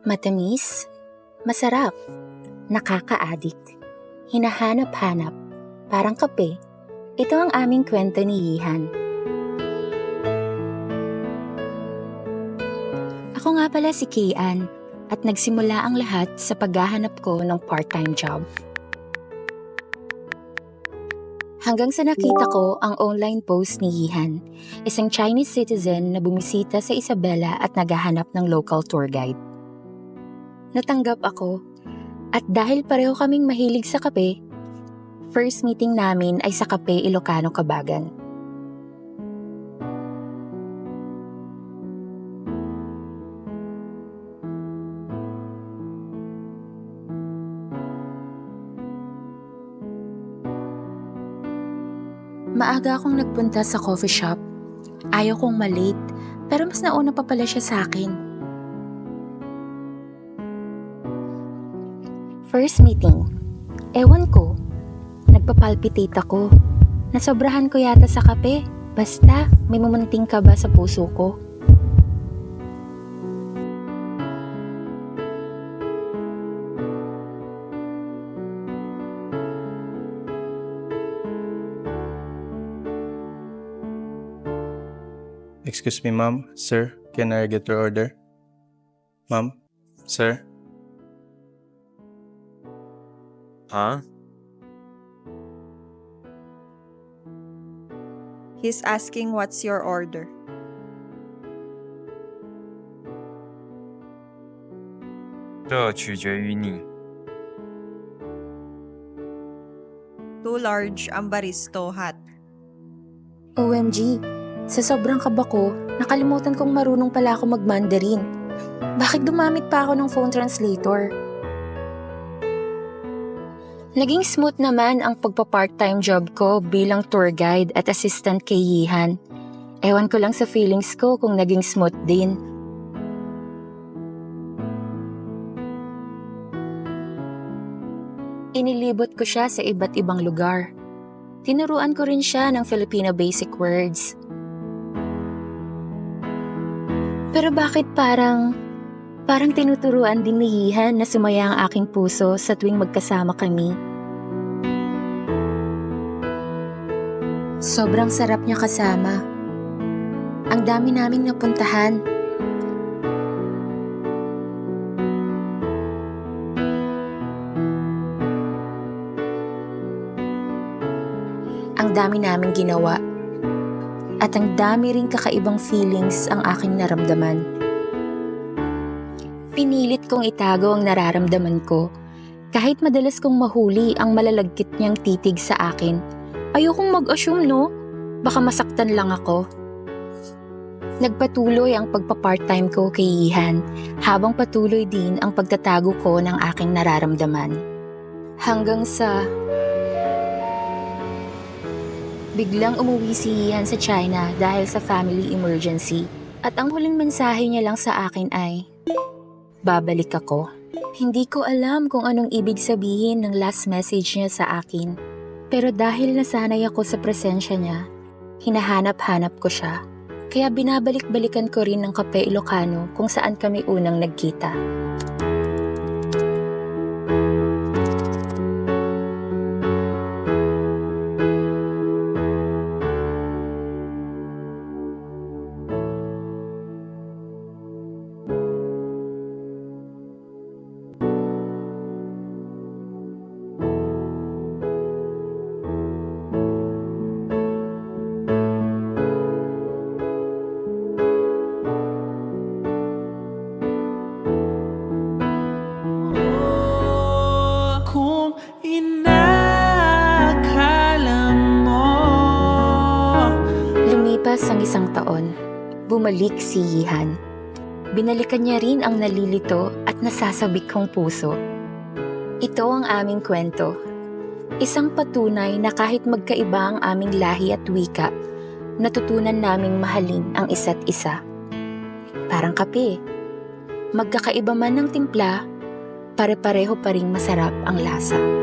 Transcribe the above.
Matamis, masarap, nakaka-addict, hinahanap-hanap, parang kape. Ito ang aming kwento ni Yihan. Ako nga pala si Kian at nagsimula ang lahat sa paghahanap ko ng part-time job. Hanggang sa nakita ko ang online post ni Yihan, isang Chinese citizen na bumisita sa Isabela at naghahanap ng local tour guide. Natanggap ako at dahil pareho kaming mahilig sa kape, first meeting namin ay sa Cafe Ilocano, Cabagan. Maaga akong nagpunta sa coffee shop. Ayaw kong malate, pero mas nauna pa pala siya sa akin. First meeting. Ewan ko. Nagpapalpitate ako. Nasobrahan ko yata sa kape. Basta, may mumunting ka ba sa puso ko? Excuse me, ma'am, sir, can I get your order? Ma'am, sir? Huh? He's asking what's your order. "这取决于你." Too large ang baristo hot. OMG, sa sobrang kaba ko, nakalimutan kong marunong pala ako mag-Mandarin. Bakit gumamit pa ako ng phone translator? Naging smooth naman ang pagpa-part-time job ko bilang tour guide at assistant kay Yihan. Ewan ko lang sa feelings ko kung naging smooth din. Inilibot ko siya sa iba't ibang lugar. Tinuruan ko rin siya ng Filipino basic words. Pero bakit parang tinuturuan din ni Yihan na sumaya ang aking puso sa tuwing magkasama kami. Sobrang sarap niya kasama. Ang dami naming napuntahan. Ang dami naming ginawa. At ang dami ring kakaibang feelings ang aking naramdaman. Pinilit kong itago ang nararamdaman ko. Kahit madalas kong mahuli ang malalagkit niyang titig sa akin. Ayokong mag-assume, no? Baka masaktan lang ako. Nagpatuloy ang pagpa-part-time ko kay Yihan, habang patuloy din ang pagtatago ko ng aking nararamdaman. Hanggang sa biglang umuwi si Yihan sa China dahil sa family emergency. At ang huling mensahe niya lang sa akin ay, babalik ako. Hindi ko alam kung anong ibig sabihin ng last message niya sa akin. Pero dahil nasanay ako sa presensya niya, hinahanap-hanap ko siya. Kaya binabalik-balikan ko rin ng Cafe Ilocano kung saan kami unang nagkita. Lumipas ang isang taon, bumalik si Yihan. Binalikan niya rin ang nalilito at nasasabik kong puso. Ito ang aming kwento. Isang patunay na kahit magkaiba ang aming lahi at wika, natutunan naming mahalin ang isa't isa. Parang kape. Magkakaiba man ng timpla, pare-pareho pa ring masarap ang lasa.